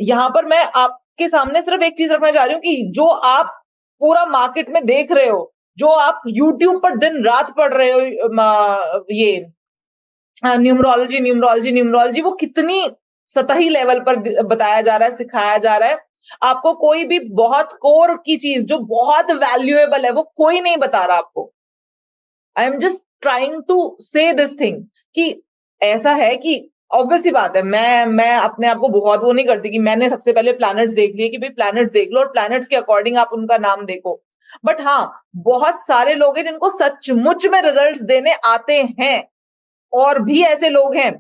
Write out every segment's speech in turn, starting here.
यहाँ पर मैं आपके सामने सिर्फ एक चीज रखना चाह रही हूँ कि जो आप पूरा मार्केट में देख रहे हो, जो आप यूट्यूब पर दिन रात पढ़ रहे हो, ये न्यूमरोलॉजी न्यूमरोलॉजी न्यूमरोलॉजी, वो कितनी सतही लेवल पर बताया जा रहा है, सिखाया जा रहा है। आपको कोई भी बहुत कोर की चीज जो बहुत वैल्यूएबल है, वो कोई नहीं बता रहा आपको। I am just trying to say this thing कि ऐसा है कि ऑब्वियस सी बात है, मैं अपने आप को बहुत वो नहीं करती कि मैंने सबसे पहले प्लैनेट्स देख लिए कि भाई प्लैनेट्स देख लो और प्लैनेट्स के अकॉर्डिंग आप उनका नाम देखो। बट हाँ, बहुत सारे लोग हैं जिनको सचमुच में रिजल्ट्स देने आते हैं, और भी ऐसे लोग हैं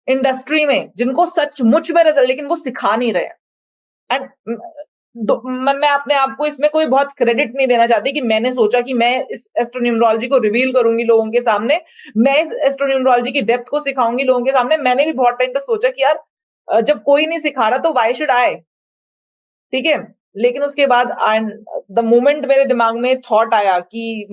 इंडस्ट्री में जिनको सचमुच में रिजल्ट, लेकिन वो सिखा नहीं रहे हैं। एंड मैं अपने आप को इसमें कोई बहुत क्रेडिट नहीं देना चाहती कि मैंने सोचा कि मैं इस एस्ट्रोन्यूमरोलॉजी को रिवील करूंगी लोगों के सामने, मैं इस एस्ट्रोन्यूमरोलॉजी की डेप्थ को सिखाऊंगी लोगों के सामने। मैंने भी बहुत टाइम तक सोचा कि यार जब कोई नहीं सिखा रहा तो व्हाई शुड आई, ठीक है। लेकिन उसके बाद द मोमेंट मेरे दिमाग में थॉट आया कि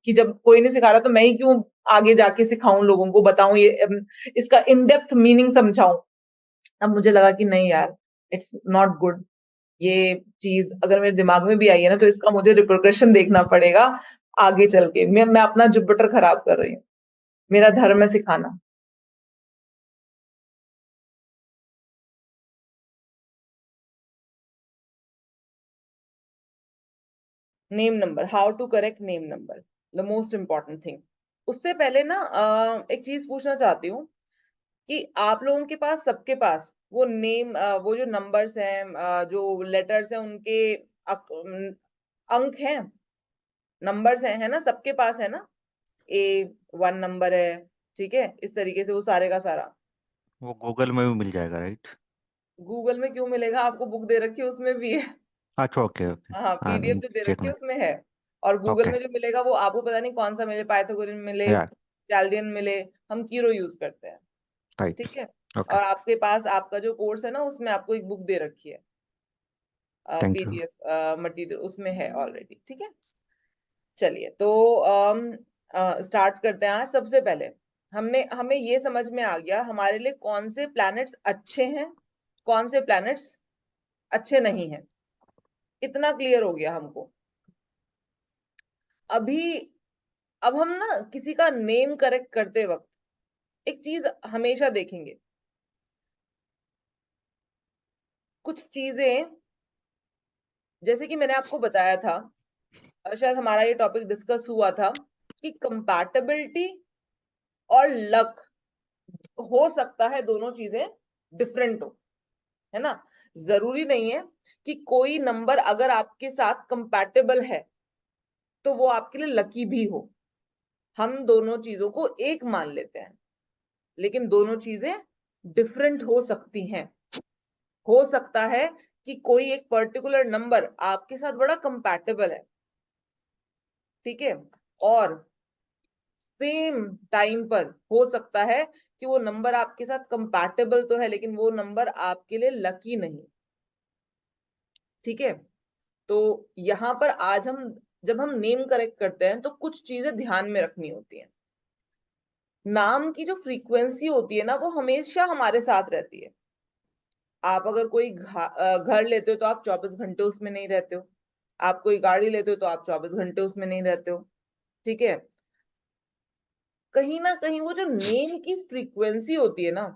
जब कोई नहीं सिखा रहा तो मैं ही क्यों आगे जाके सिखाऊं लोगों को, बताऊं ये इसका इन डेप्थ मीनिंग समझाऊं। अब मुझे लगा कि नहीं यार, इट्स नॉट गुड। ये चीज अगर मेरे दिमाग में भी आई है ना, तो इसका मुझे रिpercussion देखना पड़ेगा आगे चल के। मैं अपना जुपिटर खराब कर रही हूँ, मेरा धर्म है सिखाना। Name number, how to correct name number, the most important thing. उससे पहले ना एक चीज पूछना चाहती हूँ कि आप लोगों के पास, सबके पास वो नेम, वो जो नंबर्स हैं, जो लेटर्स हैं, उनके अंक हैं, नंबर्स हैं, है ना? सबके पास है ना? ए 1 नंबर है, ठीक है, इस तरीके से वो सारे का सारा। वो गूगल में भी मिल जाएगा, राइट? गूगल में क्यों मिलेगा? आपको बुक दे रखी है, उसमें भी है। अच्छा, ओके ओके। हाँ, हाँ, पीडीएफ जो दे चेक रखी है में। उसमें है। और गूगल ओके। में जो मिलेगा वो आपको पता नहीं कौन सा मिले, पाइथागोरन मिले, यार। कैल्डियन मिले। हम कीरो यूज करते हैं, राइट। ठीक है। ओके। और आपके पास आपका जो कोर्स है ना, उसमें आपको एक बुक दे रखी है, थैंक यू। पीडीएफ मटेरियल उसमें है ऑलरेडी, ठीक है। चलिए, तो स्टार्ट करते हैं। आज सबसे पहले हमें ये समझ में आ गया हमारे लिए कौन से प्लैनेट्स अच्छे हैं, कौन से प्लैनेट्स अच्छे नहीं हैं। इतना क्लियर हो गया हमको। अभी अब हम ना किसी का नेम करेक्ट करते वक्त एक चीज हमेशा देखेंगे, कुछ चीजें, जैसे कि मैंने आपको बताया था, शायद हमारा ये टॉपिक डिस्कस हुआ था कि कंपैटिबिलिटी और लक, हो सकता है दोनों चीजें डिफरेंट हो, है ना? जरूरी नहीं है कि कोई नंबर अगर आपके साथ कंपैटिबल है तो वो आपके लिए लकी भी हो। हम दोनों चीजों को एक मान लेते हैं, लेकिन दोनों चीजें डिफरेंट हो सकती हैं। हो सकता है कि कोई एक पर्टिकुलर नंबर आपके साथ बड़ा कंपैटिबल है, ठीक है, और सेम टाइम पर हो सकता है कि वो नंबर आपके साथ कंपैटिबल तो है, लेकिन वो नंबर आपके लिए लकी नहीं, ठीक है। तो यहाँ पर आज हम, जब हम नेम करेक्ट करते हैं तो कुछ चीजें ध्यान में रखनी होती हैं। नाम की जो फ्रीक्वेंसी होती है ना, वो हमेशा हमारे साथ रहती है। आप अगर कोई घर लेते हो तो आप 24 घंटे उसमें नहीं रहते हो। आप कोई गाड़ी लेते हो तो आप 24 घंटे उसमें नहीं रहते हो, ठीक है। कहीं ना कहीं वो जो नेम की फ्रीक्वेंसी होती है ना,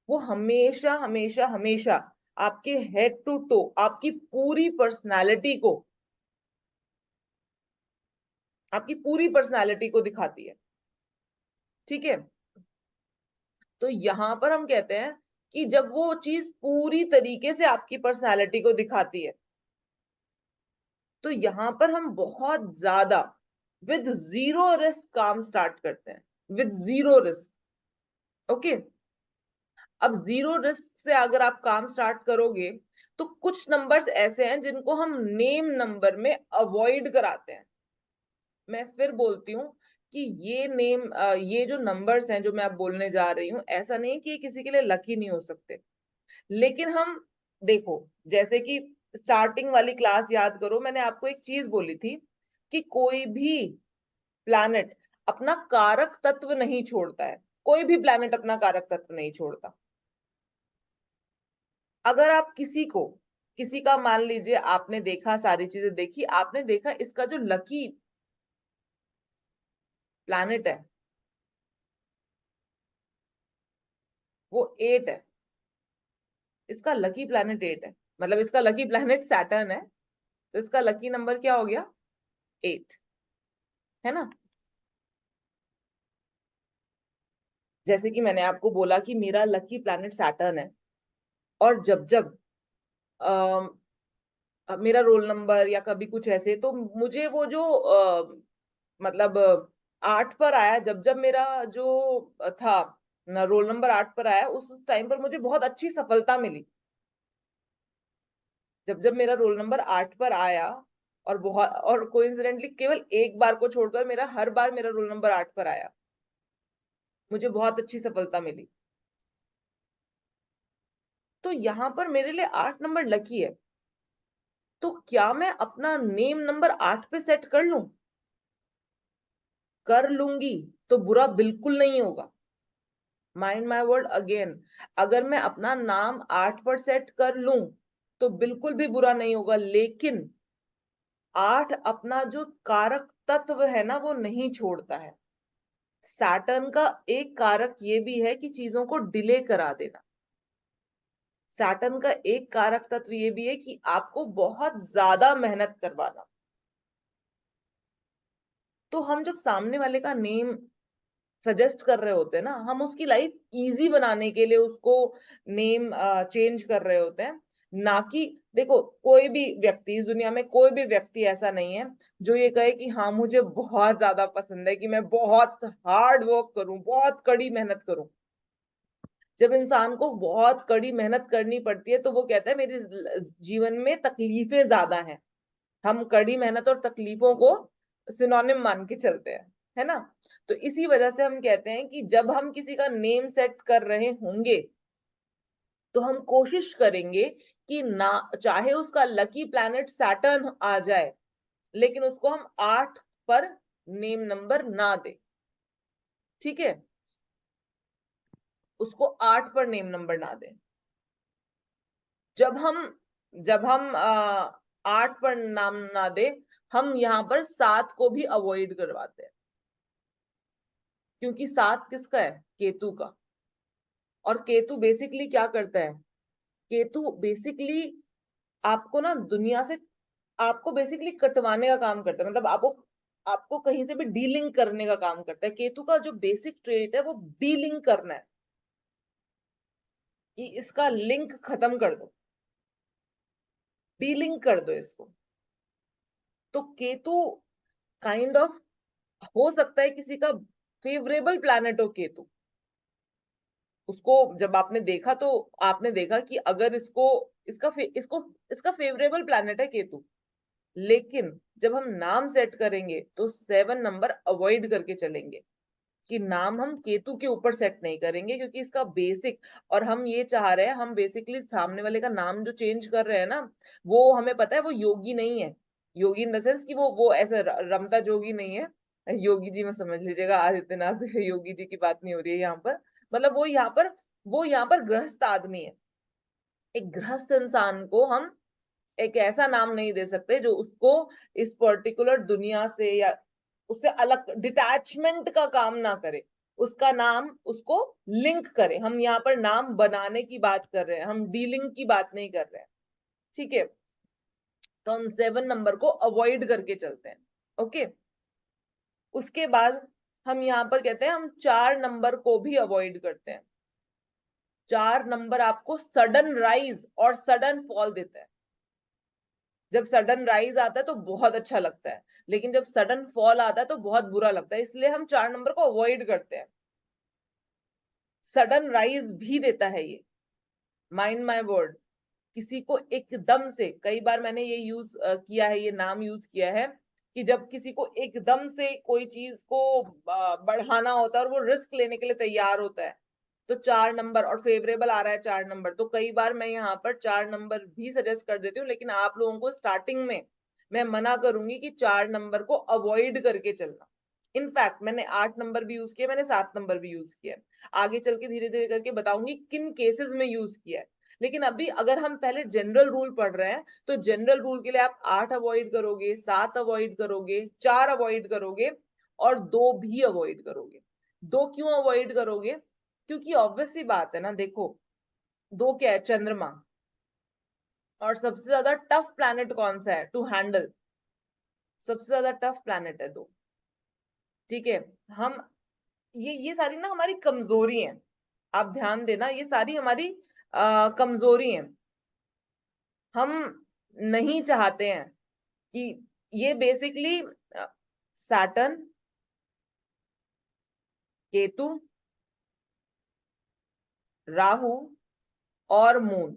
वो हमेशा हमेशा हमेशा आपके हेड टू टो, आपकी पूरी पर्सनालिटी को, आपकी पूरी पर्सनालिटी को दिखाती है, ठीक है। तो यहां पर हम कहते हैं कि जब वो चीज पूरी तरीके से आपकी पर्सनालिटी को दिखाती है, तो यहां पर हम बहुत ज्यादा विद जीरो रिस्क काम स्टार्ट करते हैं, विद जीरो रिस्क, ओके। अब जीरो रिस्क से अगर आप काम स्टार्ट करोगे, तो कुछ नंबर्स ऐसे हैं जिनको हम नेम नंबर में अवॉइड कराते हैं। मैं फिर बोलती हूँ कि ये जो नंबर्स हैं जो मैं अब बोलने जा रही हूँ, ऐसा नहीं कि ये किसी के लिए लकी नहीं हो सकते, लेकिन हम, देखो, जैसे कि स्टार्टिंग वाली क्लास याद करो, मैंने आपको एक चीज बोली थी कि कोई भी प्लैनेट अपना कारक तत्व नहीं छोड़ता है। कोई भी प्लैनेट अपना कारक तत्व नहीं छोड़ता। अगर आप किसी का मान लीजिए आपने देखा, सारी चीजें देखी, आपने देखा इसका जो लकी प्लैनेट है वो 8 है, इसका लकी प्लैनेट 8 है, मतलब इसका लकी प्लैनेट सैटर्न है, तो इसका लकी नंबर क्या हो गया 8, है ना। जैसे कि मैंने आपको बोला कि मेरा लकी प्लैनेट सैटर्न है, और जब जब मेरा रोल नंबर या कभी कुछ ऐसे, तो मुझे वो जो मतलब 8 पर आया, जब जब मेरा जो था रोल नंबर 8 पर आया, उस टाइम पर मुझे बहुत अच्छी सफलता मिली। जब जब मेरा रोल नंबर 8 पर आया, और बहुत, और कोइंसिडेंटली केवल एक बार को छोड़कर मेरा हर बार मेरा रोल नंबर 8 पर आया, मुझे बहुत अच्छी सफलता मिली। तो यहाँ पर मेरे लिए 8 नंबर लकी है, तो क्या मैं अपना नेम नंबर 8 पे सेट कर लूं? कर लूंगी, तो बुरा बिल्कुल नहीं होगा। माइंड माय वर्ड अगेन, अगर मैं अपना नाम 8 पर सेट कर लूं तो बिल्कुल भी बुरा नहीं होगा, लेकिन 8 अपना जो कारक तत्व है ना वो नहीं छोड़ता है। सैटर्न का एक कारक ये भी है कि चीजों को डिले करा देना। सैटर्न का एक कारक तत्व ये भी है कि आपको बहुत ज्यादा मेहनत करवाना। तो हम जब सामने वाले का नेम सजेस्ट कर रहे होते हैं ना, हम उसकी लाइफ इजी बनाने के लिए उसको नेम चेंज कर रहे होते हैं, ना कि, देखो कोई भी व्यक्ति इस दुनिया में, कोई भी व्यक्ति ऐसा नहीं है जो ये कहे कि हाँ मुझे बहुत ज्यादा पसंद है कि मैं बहुत हार्ड वर्क करूं, बहुत कड़ी मेहनत करूं। जब इंसान को बहुत कड़ी मेहनत करनी पड़ती है तो वो कहता है मेरे जीवन में तकलीफें ज्यादा हैं। हम कड़ी मेहनत और तकलीफों को सिनोनिम मान के चलते हैं, है ना। तो इसी वजह से हम कहते हैं कि जब हम किसी का नेम सेट कर रहे होंगे तो हम कोशिश करेंगे कि ना, चाहे उसका लकी प्लैनेट सैटर्न आ जाए, लेकिन उसको हम 8 पर नेम नंबर ना दे, ठीक है, उसको 8 पर नेम नंबर ना दे। जब हम 8 पर नाम ना दे, हम यहाँ पर 7 को भी अवॉइड करवाते हैं, क्योंकि 7 किसका है, केतु का। और केतु बेसिकली क्या करता है, केतु बेसिकली आपको ना दुनिया से, आपको बेसिकली कटवाने का काम करता है, मतलब आपको आपको कहीं से भी डीलिंग करने का काम करता है। केतु का जो बेसिक ट्रेट है वो डीलिंग करना है, कि इसका लिंक खत्म कर दो, डीलिंग कर दो इसको। तो केतु काइंड ऑफ, हो सकता है किसी का फेवरेबल प्लैनेट हो केतु, उसको जब आपने देखा तो आपने देखा कि अगर इसका फेवरेबल प्लैनेट है केतु, लेकिन जब हम नाम सेट करेंगे तो 7 नंबर अवॉइड करके चलेंगे, कि नाम हम केतु के ऊपर सेट नहीं करेंगे, क्योंकि इसका बेसिक, और हम ये चाह रहे हैं, हम बेसिकली सामने वाले का नाम जो चेंज कर रहे हैं ना, वो हमें पता है वो योगी नहीं है। योगी इन द सेंस कि वो ऐसे रमता जोगी नहीं है। योगी जी में समझ लीजिएगा, आदित्यनाथ योगी जी की बात नहीं हो रही है यहाँ पर। मतलब वो यहाँ पर गृहस्थ आदमी है। एक गृहस्थ इंसान को हम एक ऐसा नाम नहीं दे सकते जो उसको इस पर्टिकुलर दुनिया से या उससे अलग डिटैचमेंट का काम ना करे, उसका नाम उसको लिंक करे। हम यहाँ पर नाम बनाने की बात कर रहे हैं, हम डीलिंग की बात नहीं कर रहे हैं, ठीक है। तो हम 7 नंबर को अवॉइड करके चलते हैं, ओके। उसके बाद हम यहाँ पर कहते हैं हम 4 नंबर को भी अवॉइड करते हैं। 4 नंबर आपको सडन राइज और सडन फॉल देता है। जब सडन राइज आता है तो बहुत अच्छा लगता है, लेकिन जब सडन फॉल आता है तो बहुत बुरा लगता है, इसलिए हम 4 नंबर को अवॉइड करते हैं। सडन राइज भी देता है ये, माइंड माय वर्ड। किसी को एकदम से, कई बार मैंने ये यूज किया है, ये नाम यूज किया है, कि जब किसी को एकदम से कोई चीज को बढ़ाना होता है और वो रिस्क लेने के लिए तैयार होता है, तो 4 नंबर, और फेवरेबल आ रहा है 4 नंबर, तो कई बार मैं यहाँ पर 4 नंबर भी सजेस्ट कर देती हूँ, लेकिन आप लोगों को स्टार्टिंग में मैं मना करूंगी कि 4 नंबर को अवॉइड करके चलना। इनफैक्ट मैंने 8 नंबर भी यूज किया, मैंने 7 नंबर भी यूज किया है, आगे चल के धीरे धीरे करके बताऊंगी किन केसेस में यूज किया है। लेकिन अभी अगर हम पहले जनरल रूल पढ़ रहे हैं तो जनरल रूल के लिए आप 8 अवॉइड करोगे, 7 अवॉइड करोगे, 4 अवॉइड करोगे और 2 भी अवॉइड करोगे। 2 क्यों अवॉइड करोगे? क्योंकि ऑब्वियस सी बात है ना, देखो 2 क्या है, चंद्रमा, और सबसे ज्यादा टफ प्लैनेट कौन सा है टू हैंडल? सबसे ज्यादा टफ प्लैनेट है 2। ठीक है, हम ये सारी ना हमारी कमजोरी है, आप ध्यान देना, ये सारी हमारी कमजोरी है। हम नहीं चाहते हैं कि ये बेसिकली सैटर्न, केतु, राहु और मून,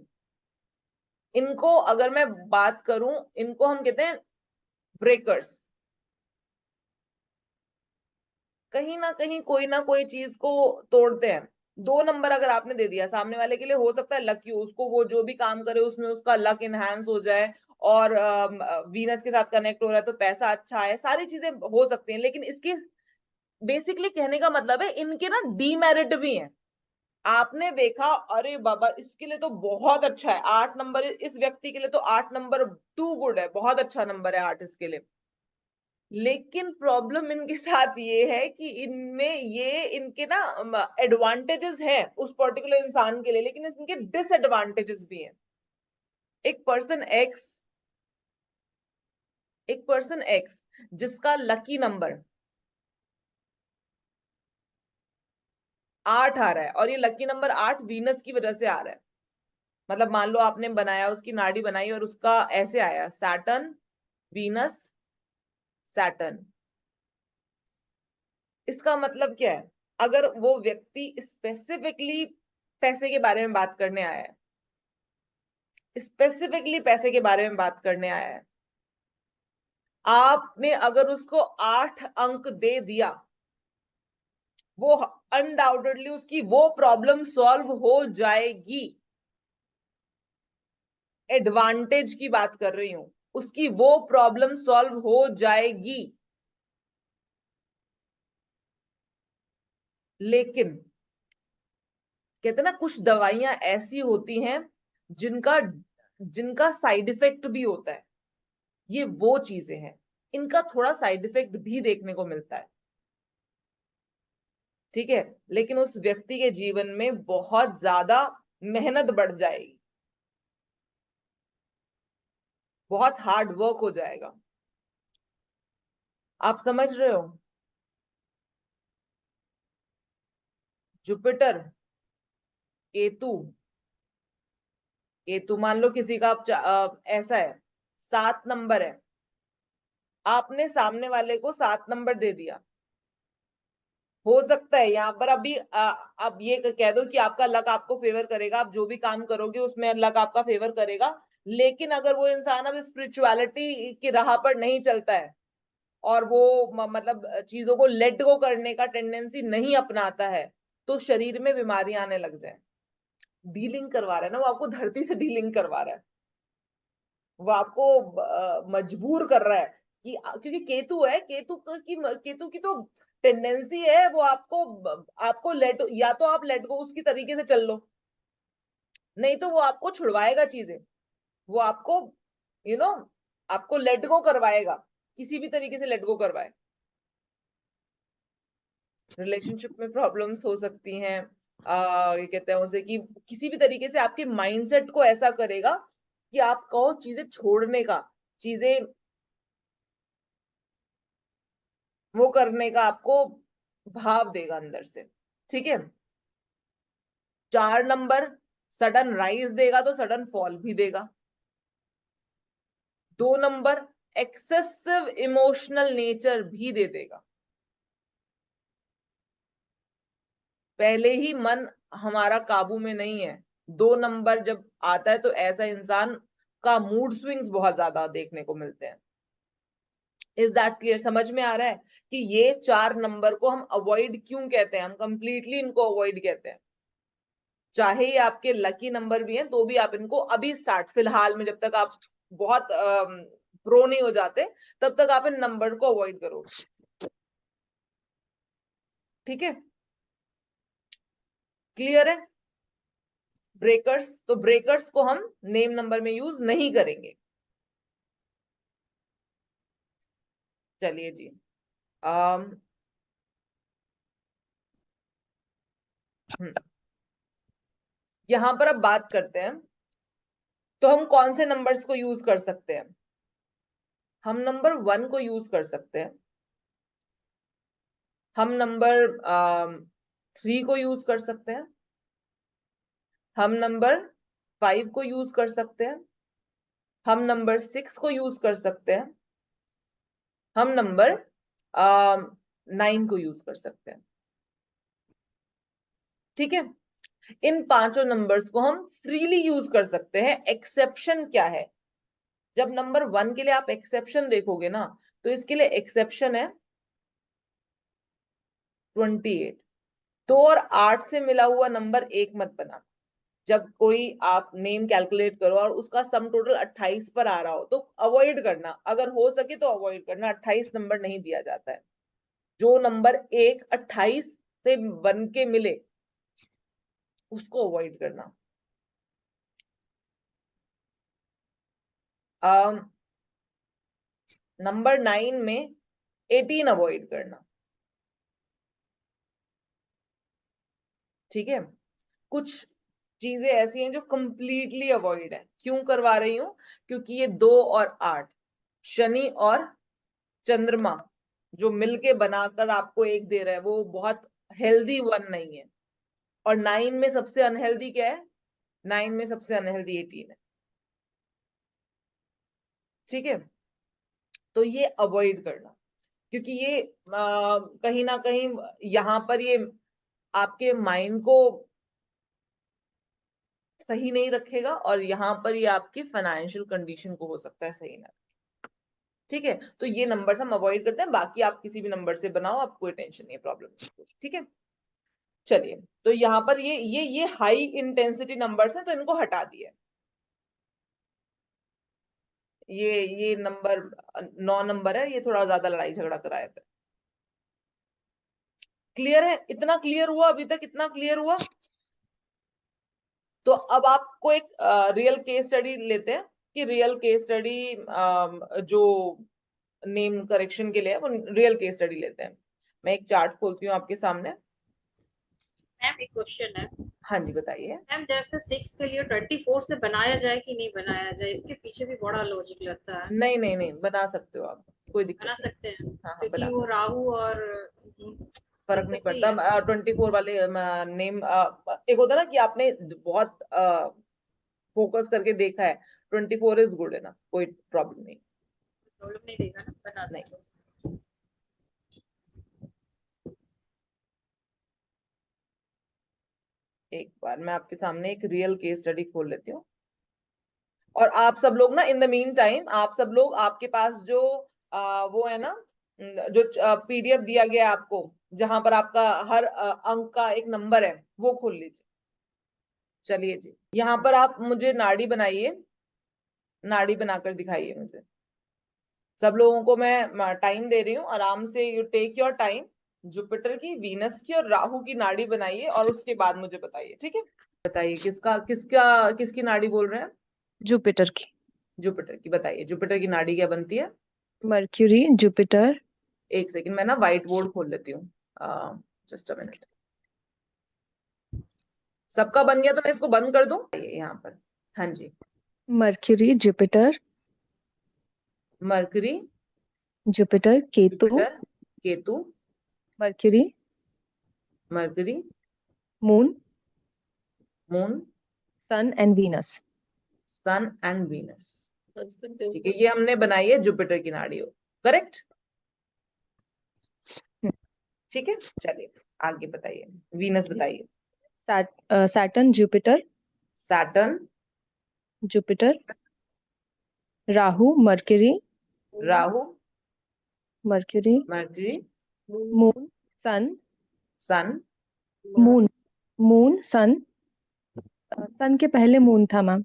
इनको अगर मैं बात करूं, इनको हम कहते हैं ब्रेकर्स। कहीं ना कोई चीज को तोड़ते हैं। 2 नंबर अगर आपने दे दिया सामने वाले के लिए, हो सकता है लकी हो, उसको वो जो भी काम करे उसमें उसका लक इनहेंस हो जाए, और वीनस के साथ कनेक्ट हो रहा है तो पैसा अच्छा है, सारी चीजें हो सकती हैं। लेकिन इसके बेसिकली कहने का मतलब है इनके ना डीमेरिट भी हैं। आपने देखा अरे बाबा इसके लिए तो बहुत अच्छा है 8 नंबर, इस व्यक्ति के लिए तो 8 नंबर टू गुड है, बहुत अच्छा नंबर है 8 इसके लिए। लेकिन प्रॉब्लम इनके साथ ये है कि इनमें ये इनके ना एडवांटेजेस हैं उस पर्टिकुलर इंसान के लिए, लेकिन इनके डिसएडवांटेजेस भी हैं। एक पर्सन एक्स जिसका लकी नंबर 8 आ रहा है, और ये लकी नंबर 8 वीनस की वजह से आ रहा है। मतलब मान लो आपने बनाया, उसकी नाड़ी बनाई और उसका ऐसे आया सैटर्न, वीनस, सैटर्न। इसका मतलब क्या है? अगर वो व्यक्ति स्पेसिफिकली पैसे के बारे में बात करने आया है, स्पेसिफिकली पैसे के बारे में बात करने आया है, आपने अगर उसको 8 अंक दे दिया, वो अनडाउटेडली उसकी वो प्रॉब्लम सॉल्व हो जाएगी। एडवांटेज की बात कर रही हूं, उसकी वो प्रॉब्लम सॉल्व हो जाएगी। लेकिन कहते ना कुछ दवाइयां ऐसी होती हैं जिनका जिनका साइड इफेक्ट भी होता है। ये वो चीजें हैं, इनका थोड़ा साइड इफेक्ट भी देखने को मिलता है। ठीक है, लेकिन उस व्यक्ति के जीवन में बहुत ज्यादा मेहनत बढ़ जाएगी, बहुत हार्ड वर्क हो जाएगा। आप समझ रहे हो? जुपिटर, केतु, केतु मान लो किसी का ऐसा है 7 नंबर है, आपने सामने वाले को 7 नंबर दे दिया। हो सकता है यहाँ पर अभी आप ये कह दो कि आपका लक आपको फेवर करेगा, आप जो भी काम करोगे उसमें लक आपका फेवर करेगा। लेकिन अगर वो इंसान अब स्पिरिचुअलिटी की राह पर नहीं चलता है, और वो मतलब चीजों को लेट गो करने का टेंडेंसी नहीं अपनाता है, तो शरीर में बीमारी आने लग जाए। डीलिंग करवा रहा है ना, वो आपको धरती से डीलिंग करवा रहा है, वो आपको मजबूर कर रहा है कि क्योंकि केतु है, केतु की तो टेंडेंसी है वो आपको आपको लेट, या तो आप लेट गो उसकी तरीके से चल लो, नहीं तो वो आपको छुड़वाएगा चीजें, वो आपको यू you नो know, आपको लेट गो करवाएगा, किसी भी तरीके से लेट गो करवाए। रिलेशनशिप में प्रॉब्लम्स हो सकती हैं, ये कहते हैं उसे कि किसी भी तरीके से आपके माइंडसेट को ऐसा करेगा कि आप कहो चीजें छोड़ने का, चीजें वो करने का आपको भाव देगा अंदर से। ठीक है, 4 नंबर सडन राइज देगा तो सडन फॉल भी देगा। 2 नंबर एक्सेसिव इमोशनल नेचर भी दे देगा। पहले ही मन हमारा काबू में नहीं है, 2 नंबर जब आता है तो ऐसा इंसान का मूड स्विंग्स बहुत ज्यादा देखने को मिलते हैं। Is that clear? समझ में आ रहा है कि ये 4 नंबर को हम अवॉइड क्यों कहते हैं, हम कंप्लीटली इनको अवॉइड कहते हैं। चाहे ये आपके लकी नंबर भी हैं तो भी आप इनको अभी स्टार्ट, फिलहाल में जब तक आप बहुत प्रो नहीं हो जाते तब तक आप इन नंबर को अवॉइड करो। ठीक है, क्लियर है? ब्रेकर्स, तो ब्रेकर्स को हम नेम नंबर में यूज नहीं करेंगे। चलिए जी, यहां पर अब बात करते हैं, तो हम कौन से नंबर्स को यूज कर सकते हैं? हम नंबर 1 को यूज कर सकते हैं, हम नंबर 3 को यूज कर सकते हैं, हम नंबर 5 को यूज कर सकते हैं, हम नंबर 6 को यूज कर सकते हैं, हम नंबर 9 को यूज कर सकते हैं। ठीक है, इन पांचों नंबर्स को हम फ्रीली यूज कर सकते हैं। एक्सेप्शन क्या है? जब नंबर 1 के लिए आप एक्सेप्शन देखोगे ना, तो इसके लिए एक्सेप्शन है 28। 2 और 8 से मिला हुआ नंबर एक मत बना। जब कोई आप नेम कैलकुलेट करो और उसका सम टोटल 28 पर आ रहा हो, तो अवॉइड करना, अगर हो सके तो अवॉइड करना। 28 नंबर नहीं दिया जाता है। जो नंबर एक 28 से बन के मिले उसको अवॉइड करना। नंबर 9 में 18 अवॉइड करना। ठीक है, कुछ चीजें ऐसी हैं जो कंप्लीटली अवॉइड है। क्यों करवा रही हूं? क्योंकि ये 2 और 8, शनि और चंद्रमा जो मिलके बनाकर आपको एक दे रहा है, वो बहुत हेल्दी वन नहीं है। और 9 में सबसे अनहेल्दी क्या है? 9 में सबसे अनहेल्दी 18 है। ठीक है, तो ये अवॉइड करना, क्योंकि ये कहीं ना कहीं यहाँ पर ये आपके माइंड को सही नहीं रखेगा, और यहाँ पर ये आपकी फाइनेंशियल कंडीशन को हो सकता है सही ना। ठीक है, तो ये नंबर्स हम अवॉइड करते हैं। बाकी आप किसी भी नंबर से बनाओ, आप कोई टेंशन नहीं, प्रॉब्लम नहीं। ठीक है, चलिए, तो यहाँ पर ये हाई इंटेंसिटी नंबर्स हैं, तो इनको हटा दिए। ये नंबर 9 नंबर है, ये थोड़ा ज्यादा लड़ाई झगड़ा कराया था। क्लियर है? इतना क्लियर हुआ अभी तक? इतना क्लियर हुआ? तो अब आपको एक रियल केस स्टडी लेते हैं, कि रियल केस स्टडी जो नेम करेक्शन के लिए है, वो रियल केस स्टडी लेते हैं। मैं एक चार्ट खोलती हूँ आपके सामने। मैम एक क्वेश्चन है। हाँ जी, बताइए। मैम जैसे 6 के लिए 24 से बनाया जाए कि नहीं बनाया जाए, इसके पीछे भी बड़ा लॉजिक लगता है। नहीं नहीं नहीं, बना सकते हो आप, कोई दिक्कत बना नहीं। सकते हैं हाँ हाँ, क्योंकि बना वो सकते। राहु और फर्क नहीं दिक्कत नहीं है। पड़ता। 24 वाले नेम, एक होता है ना कि आपने बहुत फोकस करके देखा है, 24 इज गुड है ना, कोई प्रॉब्लम नहीं। प्रॉब्लम नहीं देगा ना, बना नहीं, दो। एक बार मैं आपके सामने एक रियल केस स्टडी खोल लेती हूँ। और आप सब लोग ना, इन द मीन टाइम, आप सब लोग, आपके पास जो वो है ना, जो पीडीएफ दिया गया है आपको, जहां पर आपका हर अंक का एक नंबर है, वो खोल लीजिए। चलिए जी, यहाँ पर आप मुझे नाड़ी बनाइए, नाड़ी बनाकर दिखाइए मुझे। सब लोगों को मैं टाइम दे रही हूँ, आराम से, you take your time. Jupiter की, वीनस की और राहु की नाड़ी बनाइए, और उसके बाद मुझे बताइए। ठीक है, बताइए किसका किसका किसकी नाड़ी बोल रहे हैं? जुपिटर की। जुपिटर की। बताइए जुपिटर की नाड़ी क्या बनती है? Mercury, Jupiter. एक सेकंड, मैं ना व्हाइट बोर्ड खोल लेती हूँ, जस्ट अ मिनट। सबका बन गया तो मैं इसको बंद कर दूं? ये यहाँ पर, हाँ जी। Mercury, Jupiter. Mercury, Jupiter, Ketu. Jupiter, Ketu, Mercury, Mercury, moon, moon, sun and Venus. Sun and Venus. ठीक है, ये हमने बनाई है जुपिटर की नाड़ी, करेक्ट? ठीक है, चलिए आगे बताइए, वीनस बताइए। Saturn, Jupiter. Saturn, Jupiter, Rahu, Mercury. Rahu, Mercury, Mercury, moon, sun. Sun, moon, moon, sun. Sun के पहले मून था ma'am.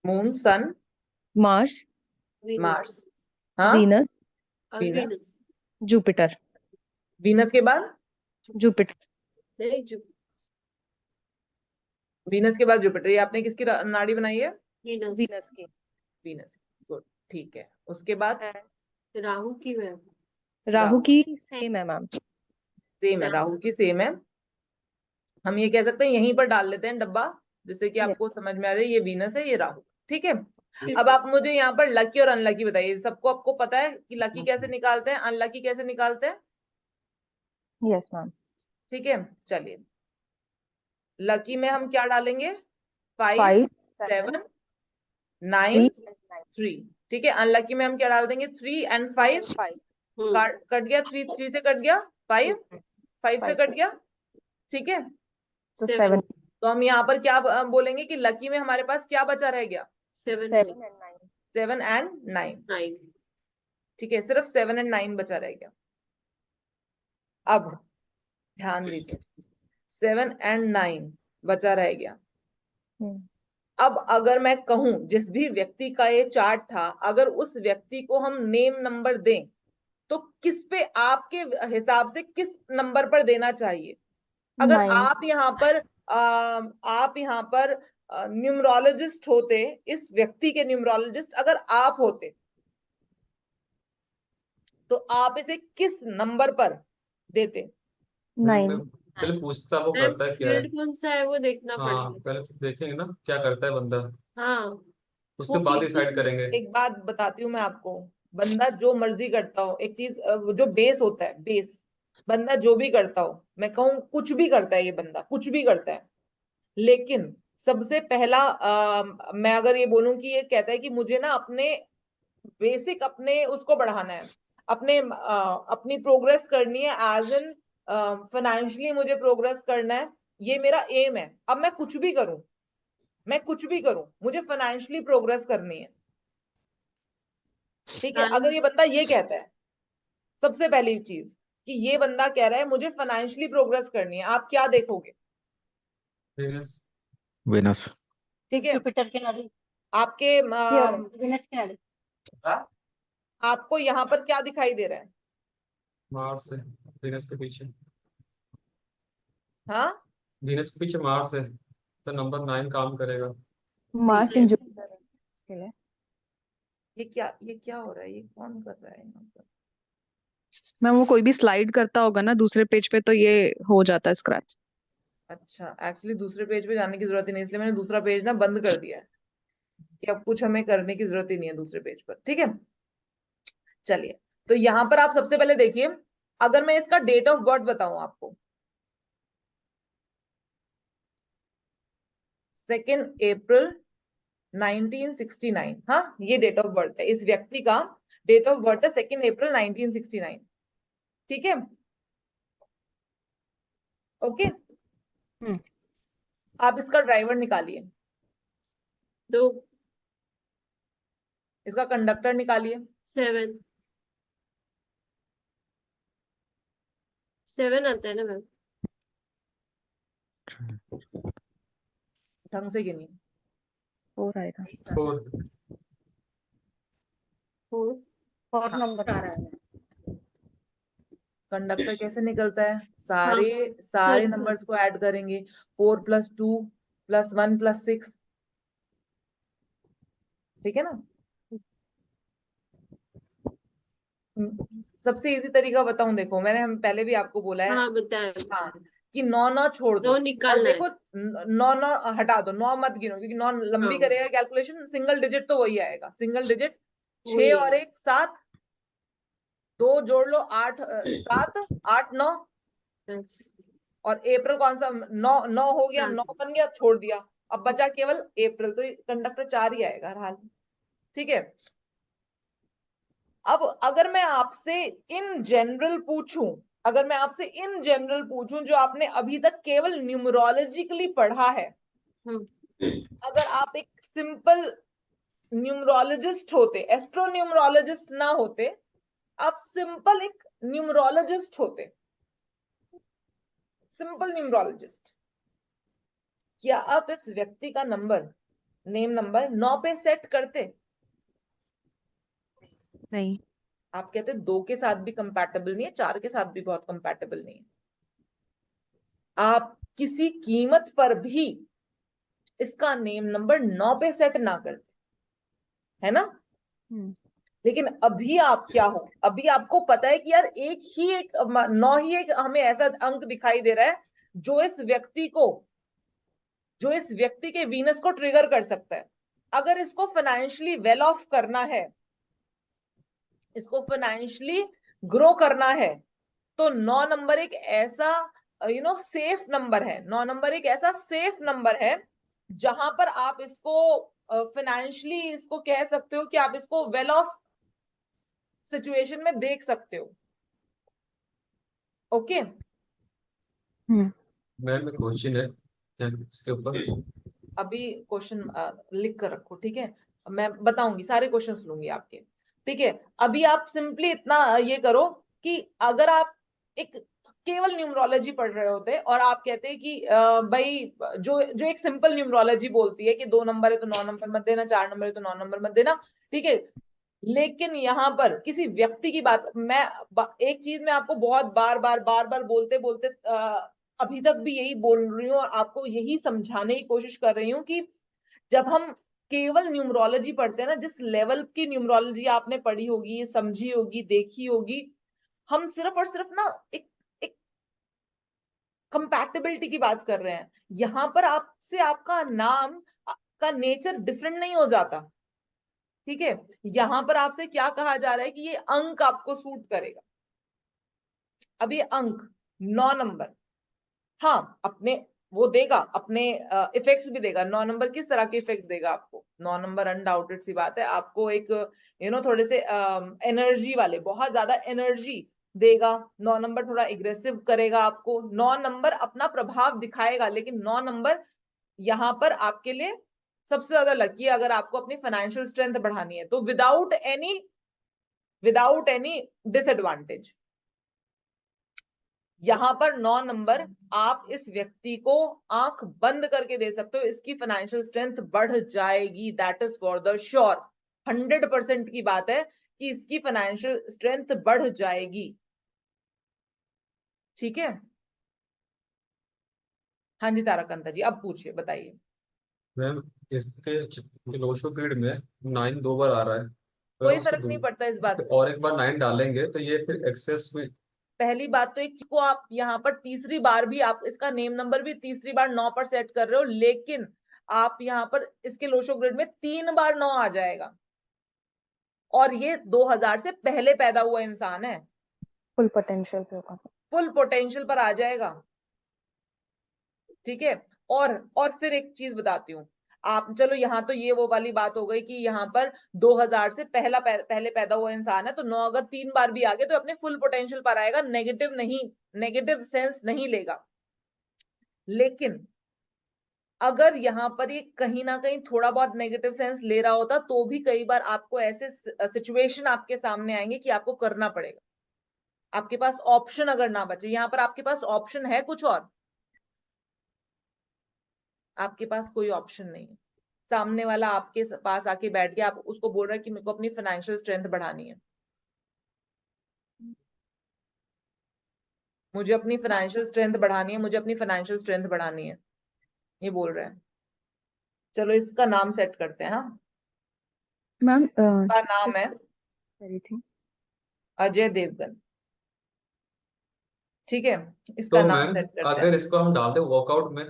Moon, sun, Mars, Mars, हाँ, वीनस, वीनस, जुपिटर। वीनस के बाद जुपिटर, वीनस के बाद जुपिटर। ये आपने किसकी नाड़ी बनाई है? वीनस। वीनस की। वीनस की, गुड, ठीक है। उसके बाद राहु की मैम। राहु की सेम है मैम। सेम है, राहु की सेम है। हम ये कह सकते हैं यहीं पर डाल लेते हैं डब्बा, जिससे कि Yes. आपको समझ में आ रहा है ये वीनस है, ये राहु, ठीक है। अब आप मुझे यहाँ पर लकी और अनलकी बताइए। सबको आपको पता है कि लकी कैसे निकालते हैं, अनलकी कैसे निकालते हैं, यस मैम। ठीक है। चलिए, लकी में हम क्या डालेंगे? 5 5 7 7 9 3 3, ठीक है। अनलकी में हम क्या डाल देंगे? 3 and 5, 5 कट गया, 3 से कट गया, 5 से कट गया, ठीक है। तो 7 तो हम यहाँ पर क्या बोलेंगे कि लकी में हमारे पास क्या बचा रह गया? 7 7 and 9। 7 and 9, 9। ठीक है, सिर्फ 7 and 9 बचा रह गया। अब ध्यान दीजिए, 7 and 9 बचा रह गया। अब अगर मैं कहूं, जिस भी व्यक्ति का ये चार्ट था, अगर उस व्यक्ति को हम नेम नंबर दें, तो किस पे आपके हिसाब से किस नंबर पर देना चाहिए? अगर 9। आप यहाँ पर न्यूमरोलॉजिस्ट होते, इस व्यक्ति के न्यूमरोलॉजिस्ट अगर आप होते, तो आप इसे किस नंबर पर देते? 9। पहले पूछता वो मैम करता है क्या है। फील्ड कौन सा है वो देखना हाँ पड़ेगा। पहले तो देखेंगे ना क्या करता है बंदा, हाँ उसके वो बाद किसी डिसाइड करेंगे। एक बात बताती हूँ मैं आपको, बंदा जो मर्जी करता हो, एक चीज जो बेस होता है, बेस, बंदा जो भी करता हो, मैं कहूँ कुछ भी करता है, ये बंदा कुछ भी करता है, लेकिन सबसे पहला मैं अगर ये बोलूं कि ये कहता है कि मुझे ना अपने बेसिक, अपने उसको बढ़ाना है, अपनी प्रोग्रेस करनी है, एज इन फाइनेंशियली मुझे प्रोग्रेस करना है, ये मेरा एम है। अब मैं कुछ भी करूं, मुझे फाइनेंशियली प्रोग्रेस करनी है, ठीक है। अगर ये बंदा ये कहता है, सबसे पहली चीज कि ये बंदा कह रहा है मुझे फाइनेंशियली प्रोग्रेस करनी है, आप क्या देखोगे? वीनस। वेनस। ठीक है, जुपिटर के नाड़ी, आपके वीनस की नाड़ी, आपको यहाँ पर क्या दिखाई दे रहा है? मार्स है वीनस के पीछे, हाँ, वीनस के पीछे मार्स है, तो नंबर 9 काम करेगा। मार्स इन जुपिटर इसके लिए। ये क्या हो रहा है? ये कौन कर रहा है यहाँ पर? मैम वो कोई भी स्लाइड करता होगा ना दूसरे पेज पे, तो ये हो जाता है स्क्रैच। अच्छा, एक्चुअली दूसरे पेज पे जाने की जरूरत ही नहीं, इसलिए मैंने दूसरा पेज ना बंद कर दिया है कि अब कुछ हमें करने की जरूरत ही नहीं है दूसरे पेज पर, ठीक है। चलिए, तो यहां पर आप सबसे पहले देखिए, अगर मैं इसका डेट ऑफ बर्थ बताऊं आपको, 2 अप्रैल 1969, हाँ, ये डेट ऑफ बर्थ है, इस व्यक्ति का डेट ऑफ बर्थ है 2 अप्रैल 1969, ठीक है, ओके। आप इसका ड्राइवर निकालिए, 2 इसका कंडक्टर निकालिए, 7 7 आता है ना मैम। ढंग से गिनिए। 4 आएगा। 4 4 हाँ। नंबर आ रहा है। कंडक्टर कैसे निकलता है? सारे सारे सारे नंबर्स को ऐड करेंगे, 4 + 2 + 1 + 6, ठीक है ना। सबसे इजी तरीका बताऊं, देखो मैंने हम पहले भी आपको बोला है, हाँ बताया। हाँ, कि 9 छोड़ दो, 9 और निकालना है। देखो 9 हटा दो, 9 मत गिनो, क्योंकि 9 लंबी हाँ। करेगा कैलकुलेशन, सिंगल डिजिट तो वही आएगा, सिंगल डिजिट। 6 वही और 1 7, 2 जोड़ लो 8 7 8 9, और अप्रैल कौन सा? 9 हो गया, 9 बन गया, छोड़ दिया, अब बचा केवल अप्रैल, तो कंडक्टर 4 ही आएगा हर हाल, ठीक है। अब अगर मैं आपसे इन जनरल पूछूं, जो आपने अभी तक केवल न्यूमरोलॉजिकली पढ़ा है, अगर आप एक सिंपल न्यूमरोलॉजिस्ट होते, एस्ट्रो न्यूमरोलॉजिस्ट ना होते, आप सिंपल एक न्यूमरोलॉजिस्ट होते, सिंपल न्यूमरोलॉजिस्ट, क्या आप इस व्यक्ति का नंबर, नेम नंबर 9 पे सेट करते? नहीं। आप कहते 2 के साथ भी कंपैटिबल नहीं है, 4 के साथ भी बहुत कंपैटिबल नहीं है, आप किसी कीमत पर भी इसका नेम नंबर 9 पे सेट ना करते, है ना। लेकिन अभी आप क्या हो, अभी आपको पता है कि यार एक 9 ही एक हमें ऐसा अंक दिखाई दे रहा है जो इस व्यक्ति के वीनस को ट्रिगर कर सकता है। अगर इसको फाइनेंशियली वेल ऑफ करना है, इसको फाइनेंशियली ग्रो करना है, तो 9 नंबर एक ऐसा सेफ नंबर है। 9 नंबर एक ऐसा सेफ नंबर है जहां पर आप इसको फाइनेंशियली इसको कह सकते हो कि आप इसको वेल ऑफ सिचुएशन में देख सकते हो। ओके मैम एक क्वेश्चन है इसके ऊपर। अभी क्वेश्चन लिख कर रखो, ठीक है, मैं बताऊंगी, सारे क्वेश्चंस लूंगी आपके, ठीक है। अभी आप सिंपली इतना ये करो कि अगर आप एक केवल न्यूमरोलॉजी पढ़ रहे होते और आप कहते हैं कि भाई जो जो एक सिंपल न्यूमरोलॉजी बोलती है कि 2 नंबर है तो 9 नंबर मत देना, 4 नंबर है तो 9 नंबर मत देना, ठीक है। लेकिन यहाँ पर किसी व्यक्ति की बात, एक चीज मैं आपको बहुत बार बार बोलते बोलते अभी तक भी यही बोल रही हूँ और आपको यही समझाने की कोशिश कर रही हूँ कि जब हम केवल न्यूमरोलॉजी पढ़ते हैं ना, जिस लेवल की न्यूमरोलॉजी आपने पढ़ी होगी, समझी होगी, देखी होगी, हम सिर्फ और सिर्फ ना एक कंपैटिबिलिटी की बात कर रहे हैं। यहाँ पर आपसे आपका नाम का नेचर डिफरेंट नहीं हो जाता, ठीक है। यहां पर आपसे क्या कहा जा रहा है कि ये अंक आपको सूट करेगा। अब ये अंक 9 नंबर, हाँ, अपने वो देगा, अपने इफेक्ट्स भी देगा। 9 नंबर किस तरह के इफेक्ट देगा आपको? 9 नंबर अनडाउटेड सी बात है, आपको एक थोड़े से एनर्जी वाले, बहुत ज्यादा एनर्जी देगा। 9 नंबर थोड़ा एग्रेसिव करेगा आपको। 9 नंबर अपना प्रभाव दिखाएगा, लेकिन 9 नंबर यहाँ पर आपके लिए सबसे ज्यादा लकी है अगर आपको अपनी फाइनेंशियल स्ट्रेंथ बढ़ानी है तो, विदाउट एनी डिसएडवांटेज। यहां पर 9 नंबर आप इस व्यक्ति को आंख बंद करके दे सकते हो, इसकी फाइनेंशियल स्ट्रेंथ बढ़ जाएगी, that is for the sure. 100% की बात है कि इसकी फाइनेंशियल स्ट्रेंथ बढ़ जाएगी, ठीक है। हाँ जी ताराकांता जी, अब पूछिए, बताइए। मैम इसके लोशो पीरियड में 9 2 बार आ रहा है, अगर कोई उसको फर्क नहीं पड़ता इस बात से। और एक बार 9 डालेंगे तो ये फिर एक्सेस में। पहली बात तो एक चीज को आप यहाँ पर तीसरी बार भी, आप इसका नेम नंबर भी तीसरी बार 9 पर सेट कर रहे हो, लेकिन आप यहाँ पर इसके लोशो ग्रिड में 3 बार 9 आ जाएगा, और ये 2000 से पहले पैदा हुआ इंसान है, फुल पोटेंशियल पे होगा। फुल पोटेंशियल पर आ जाएगा, ठीक है। और फिर एक चीज बताती हूँ आप, चलो यहाँ तो ये वो वाली बात हो गई कि यहाँ पर 2000 से पहले पैदा हुआ इंसान है, तो 9 अगर 3 बार भी आ गए तो अपने फुल पोटेंशियल पर आएगा, नेगेटिव सेंस नहीं लेगा। लेकिन अगर यहाँ पर ये कहीं ना कहीं थोड़ा बहुत नेगेटिव सेंस ले रहा होता, तो भी कई बार आपको ऐसे सिचुएशन आपके सामने आएंगे कि आपको करना पड़ेगा, आपके पास ऑप्शन अगर ना बचे। यहाँ पर आपके पास ऑप्शन है कुछ और, आपके पास कोई ऑप्शन नहीं है। सामने वाला आपके पास आके बैठ गया, आप उसको बोल रहे हैं कि मेरे को अपनी फाइनेंशियल स्ट्रेंथ बढ़ानी है, मुझे अपनी फाइनेंशियल स्ट्रेंथ बढ़ानी है, मुझे अपनी फाइनेंशियल स्ट्रेंथ बढ़ानी है, ये बोल रहे हैं। चलो इसका नाम सेट करते हैं। हाँ, मैम का नाम है करी थी। अजय देवगन, ठीक है, इसका तो नाम मैम सेट करते अगर हैं। इसको हम डाल दें वर्कआउट में,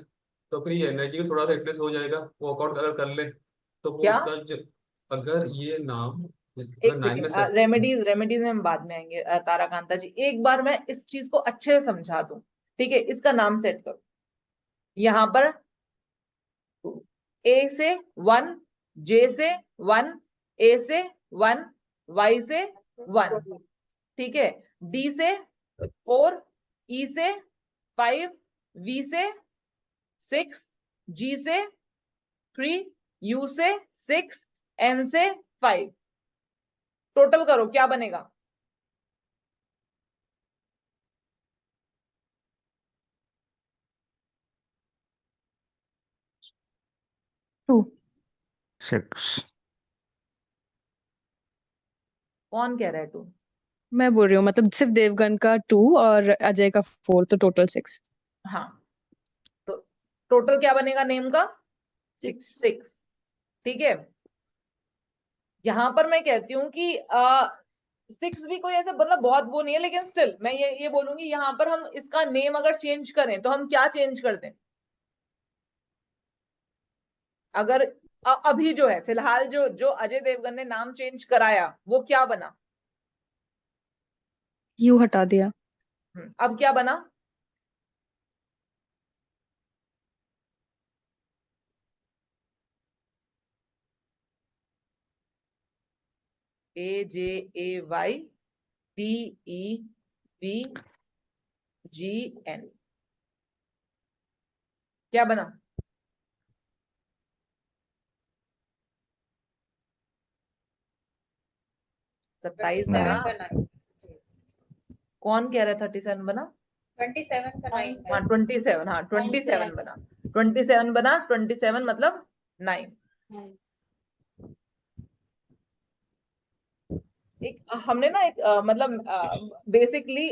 तो फिर ये एनर्जी का थोड़ा सा रिप्लेस हो जाएगा, वर्कआउट अगर कर ले तो वो क्या? उसका जो, अगर ये नाम एक अगर 9 में सेकेंड, रेमेडीज में हम बाद में आएंगे। ताराकांता जी, एक बार मैं इस चीज को अच्छे से समझा दूं, ठीक है। इसका नाम सेट करो, यहां पर ए से 1, जे से 1, ए से 1, वाई से 1, ठीक है। डी से 4, ई से 5, वी से 6, जी से 3, यू से 6, एन से 5। टोटल करो क्या बनेगा? 2। 6। कौन कह रहा है 2? मैं बोल रही हूँ, मतलब सिर्फ देवगन का 2 और अजय का 4, तो टोटल 6। हाँ, तो टोटल क्या बनेगा नेम का? 6। ठीक है, यहां पर मैं कहती हूँ कि 6 भी कोई ऐसा मतलब बहुत वो नहीं है, लेकिन स्टिल मैं ये बोलूंगी यहाँ पर हम इसका नेम अगर चेंज करें तो हम क्या चेंज कर दें? अगर अभी जो है फिलहाल जो जो अजय देवगन ने नाम चेंज कराया वो क्या बना? यू हटा दिया। अब क्या बना? AJAYDEVGN क्या बना? 27 बना। 27 का 9। कौन कह रहा है 37 बना? 27 का 9 है। हाँ 27, हाँ 27 बना। 27 बना, 27 मतलब 9। एक हमने ना एक मतलब बेसिकली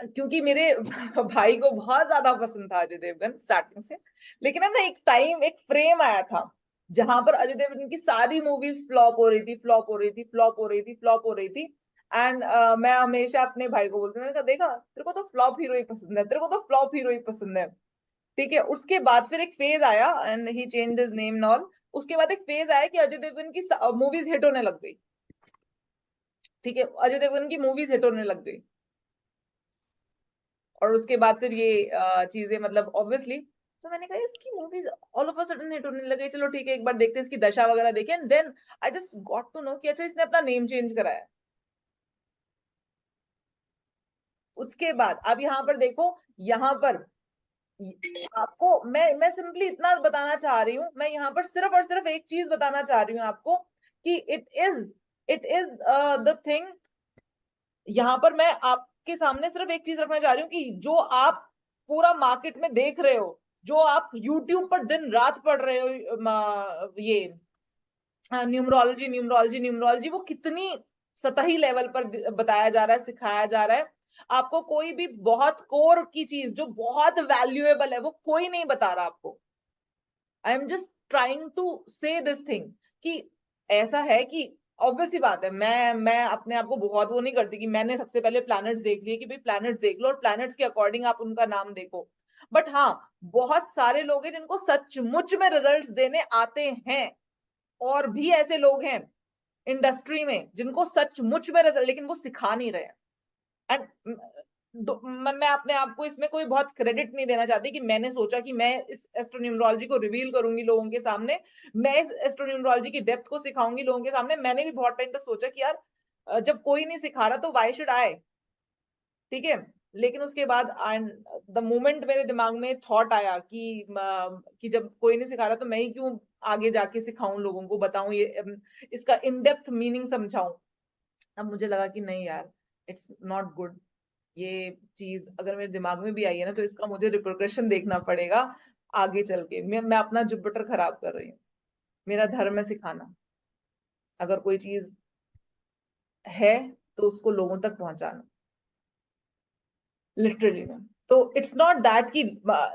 क्योंकि मेरे भाई को बहुत ज्यादा पसंद था अजय देवगन स्टार्टिंग से, लेकिन है ना एक टाइम एक फ्रेम आया था जहां पर अजय देवगन की सारी मूवीज फ्लॉप हो रही थी, फ्लॉप हो रही थी, फ्लॉप हो रही थी, फ्लॉप हो रही थी। एंड मैं हमेशा अपने भाई को बोलती हूँ, मैंने कहा देखा तेरे को तो फ्लॉप हीरो ही पसंद है, तेरे को तो फ्लॉप हीरो ही पसंद है। ठीक है, उसके बाद फिर एक फेज आया and he change his name and all. उसके बाद एक फेज आया कि अजय देवगन की मूवीज हिट होने लग गई। ठीक है, अजय देवगन की मूवीज हिट होने लग गई और उसके बाद फिर ये चीजें मतलब ऑब्वियसली, तो मैंने कहा इसकी movies all of a sudden hit होने लगे, चलो ठीक है एक बार देखते हैं इसकी दशा वगैरह देखें। And then I just got to know कि अच्छा इसने अपना नेम चेंज कराया। उसके बाद अब यहाँ पर देखो, यहाँ पर आपको मैं सिंपली इतना बताना चाह रही हूँ, मैं यहाँ पर सिर्फ और सिर्फ एक चीज बताना चाह रही हूँ आपको कि इट इज द थिंग। यहाँ पर मैं आपके सामने सिर्फ एक चीज रखना चाह रही हूँ कि जो आप पूरा मार्केट में देख रहे हो, जो आप यूट्यूब पर दिन रात पढ़ रहे हो, ये न्यूमरोलॉजी न्यूमरोलॉजी न्यूमरोलॉजी, वो कितनी सतही लेवल पर बताया जा रहा है, सिखाया जा रहा है। आपको कोई भी बहुत कोर की चीज जो बहुत वैल्यूएबल है वो कोई नहीं बता रहा आपको। I am just trying to say this thing कि ऐसा है कि ऑब्वियस सी बात है, मैं अपने आप को बहुत वो नहीं करती कि मैंने सबसे पहले प्लैनेट्स देख लिए कि भाई प्लैनेट्स देख लो और प्लैनेट्स के अकॉर्डिंग आप उनका नाम देखो। बट हाँ, बहुत सारे लोग हैं जिनको सचमुच में रिजल्ट्स देने आते हैं, और भी ऐसे लोग हैं इंडस्ट्री में जिनको सचमुच में रिजल्ट, लेकिन वो सिखा नहीं रहे हैं। एंड मैं अपने आप को इसमें कोई बहुत क्रेडिट नहीं देना चाहती कि मैंने सोचा कि मैं इस एस्ट्रोन्यूमरोलॉजी को रिवील करूंगी लोगों के सामने, मैं इस एस्ट्रोन्यूमरोलॉजी की डेप्थ को सिखाऊंगी लोगों के सामने। मैंने भी बहुत टाइम तक सोचा कि यार जब कोई नहीं सिखा रहा तो व्हाई शुड आई। ठीक है, लेकिन उसके बाद द मोमेंट मेरे दिमाग में थॉट आया कि जब कोई नहीं सिखा रहा तो मैं ही क्यों आगे जाके सिखाऊं लोगों को, बताऊं ये इसका इन डेप्थ मीनिंग समझाऊं। अब मुझे लगा कि नहीं यार, इट्स नॉट गुड। ये चीज अगर मेरे दिमाग में भी आई है ना तो इसका मुझे रिप्रिकॉशन देखना पड़ेगा आगे चल के। मैं अपना जुपिटर खराब कर रही हूँ। मेरा धर्म है सिखाना, अगर कोई चीज है तो उसको लोगों तक पहुंचाना, लिटरली में। तो इट्स नॉट दैट कि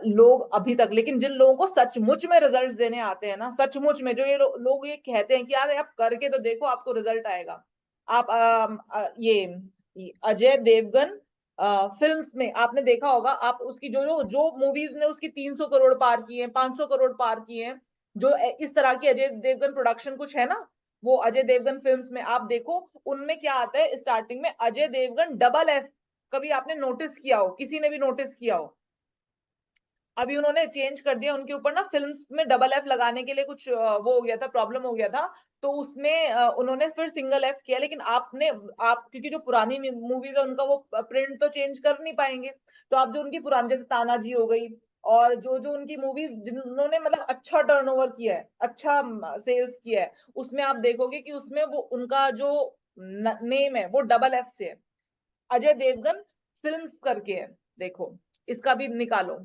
लोग अभी तक, लेकिन जिन लोगों को सचमुच में रिजल्ट्स देने आते हैं ना, सचमुच में जो ये लोग ये कहते हैं कि यार आप करके तो देखो आपको रिजल्ट आएगा। आप ये अजय देवगन फिल्म्स में आपने देखा होगा, आप उसकी जो जो जो मूवीज ने उसकी 300 करोड़ पार किए हैं, 500 करोड़ पार किए हैं, जो इस तरह की अजय देवगन प्रोडक्शन कुछ है ना, वो अजय देवगन फिल्म्स में आप देखो, उनमें क्या आता है स्टार्टिंग में अजय देवगन डबल एफ। कभी आपने नोटिस किया हो, किसी ने भी नोटिस किया हो? अभी उन्होंने चेंज कर दिया उनके ऊपर ना, फिल्म्स में डबल एफ लगाने के लिए कुछ वो हो गया था, प्रॉब्लम हो गया था, तो उसमें उन्होंने फिर सिंगल एफ किया। लेकिन आप क्योंकि जो पुरानी मूवीज है उनका वो प्रिंट तो चेंज कर नहीं पाएंगे, तो आप जो उनकी पुरानी जैसे तानाजी हो गई, और जो जो उनकी मूवीज जिन्होंने मतलब अच्छा टर्नओवर किया है, अच्छा सेल्स किया है, उसमें आप देखोगे कि उसमें वो उनका जो नेम है वो डबल एफ से है, अजय देवगन फिल्म्स करके है। देखो इसका भी निकालो,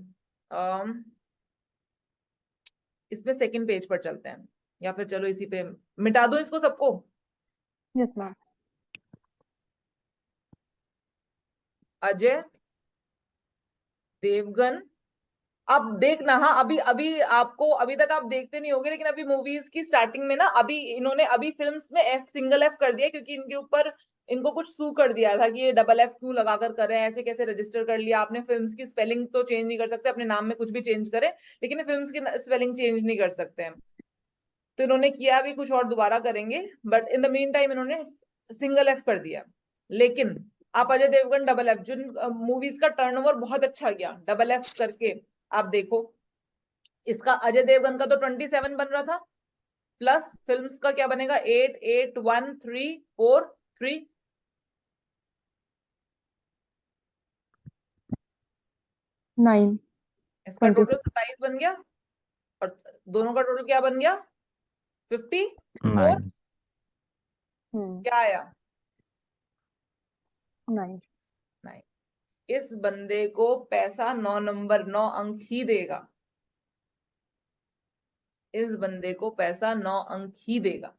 इसमें सेकंड पेज पर चलते हैं, या फिर चलो इसी पे मिटा दो इसको सबको। Yes ma'am. अजय देवगन आप देखना, हाँ अभी अभी आपको, अभी तक आप देखते नहीं होगे, लेकिन अभी मूवीज की स्टार्टिंग में ना, अभी इन्होंने अभी फिल्म्स में सिंगल एफ कर दिया, क्योंकि इनके ऊपर इनको कुछ सू कर दिया था कि ये डबल एफ क्यों लगाकर कर रहे हैं, ऐसे कैसे रजिस्टर कर लिया आपने। फिल्म्स की स्पेलिंग तो चेंज नहीं कर सकते, अपने नाम में कुछ भी चेंज करें, लेकिन फिल्म्स की स्पेलिंग चेंज नहीं कर सकते हैं। तो इन्होंने किया, अभी कुछ और दोबारा करेंगे, but in the mean time इन्होंने सिंगल एफ कर दिया। लेकिन आप अजय देवगन डबल एफ, जिन मूवीज का टर्नओवर बहुत अच्छा गया, डबल एफ करके आप देखो, इसका अजय देवगन का तो 27 बन रहा था, प्लस फिल्म्स का क्या बनेगा, 8 8 1 3 4 3, 9 इसका टोटल 26 27 बन गया, और दोनों का टोटल क्या बन गया, 54। 9 क्या आया, 9 9। इस बंदे को पैसा 9 नंबर 9 अंक ही देगा, इस बंदे को पैसा 9 अंक ही देगा।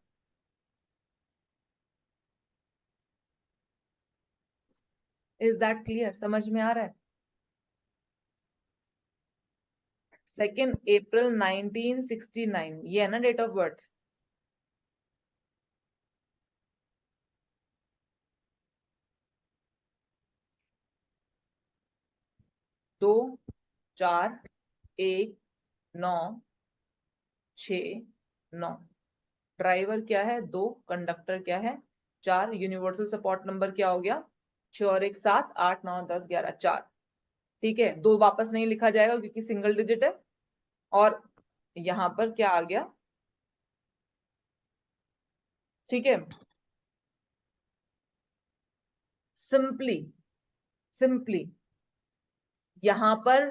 इज दैट क्लियर, समझ में आ रहा है? 2 अप्रैल 1969, ये है ना डेट ऑफ बर्थ। दो 4 1 9 6 9, ड्राइवर क्या है 2, कंडक्टर क्या है 4, यूनिवर्सल सपोर्ट नंबर क्या हो गया 6 और 1 7 8 9 10 11 4। ठीक है, 2 वापस नहीं लिखा जाएगा क्योंकि सिंगल डिजिट है। और यहां पर क्या आ गया, ठीक है, सिंपली सिंपली यहां पर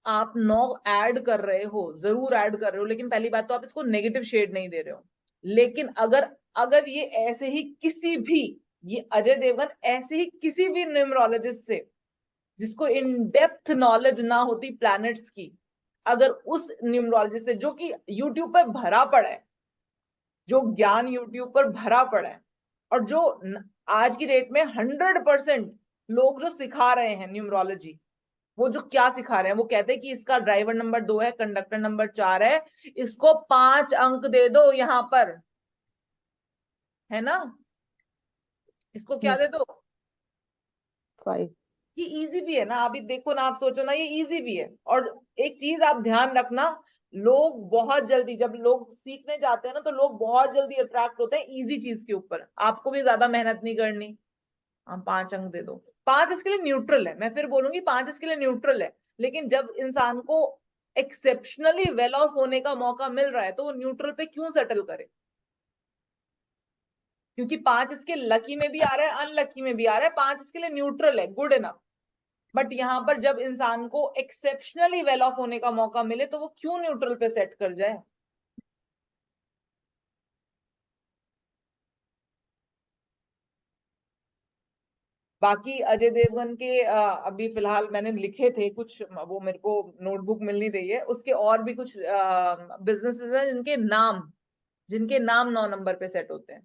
आप 9 ऐड कर रहे हो, जरूर ऐड कर रहे हो, लेकिन पहली बात तो आप इसको नेगेटिव शेड नहीं दे रहे हो। लेकिन अगर अगर ये ऐसे ही किसी भी, ये अजय देवगन ऐसे ही किसी भी न्यूमरोलॉजिस्ट से, जिसको इन डेप्थ नॉलेज ना होती प्लैनेट्स की, अगर उस न्यूमरोलॉजिस्ट से, जो कि यूट्यूब पर भरा पड़ा है, जो ज्ञान यूट्यूब पर भरा पड़ा है, और जो आज की डेट में 100% लोग जो सिखा रहे हैं न्यूमरोलॉजी, वो जो क्या सिखा रहे हैं, वो कहते हैं कि इसका ड्राइवर नंबर 2 है, कंडक्टर नंबर 4 है, इसको 5 अंक दे दो यहां पर, है ना, इसको क्या Yes. दे दो। 5 ये इजी भी है ना, अभी देखो ना, आप सोचो ना, ये इजी भी है। और एक चीज आप ध्यान रखना, लोग बहुत जल्दी, जब लोग सीखने जाते हैं ना, तो लोग बहुत जल्दी अट्रैक्ट होते हैं इजी चीज के ऊपर। आपको भी ज्यादा मेहनत नहीं करनी, हम 5 अंक दे दो। 5 इसके लिए न्यूट्रल है, मैं फिर बोलूंगी 5 इसके लिए न्यूट्रल है। लेकिन जब इंसान को एक्सेप्शनली वेल ऑफ होने का मौका मिल रहा है, तो वो न्यूट्रल पे क्यों सेटल करे? क्योंकि 5 इसके लकी में भी आ रहा है, अनलकी में भी आ रहा है, 5 इसके लिए न्यूट्रल है, गुड इनफ। बट यहां पर जब इंसान को एक्सेप्शनली वेल ऑफ होने का मौका मिले, तो वो क्यों न्यूट्रल पे सेट कर जाए? बाकी अजय देवगन के अभी फिलहाल मैंने लिखे थे कुछ, वो मेरे को नोटबुक मिल नहीं रही है, उसके और भी कुछ बिजनेसेस हैं जिनके नाम 9 नंबर पे सेट होते हैं।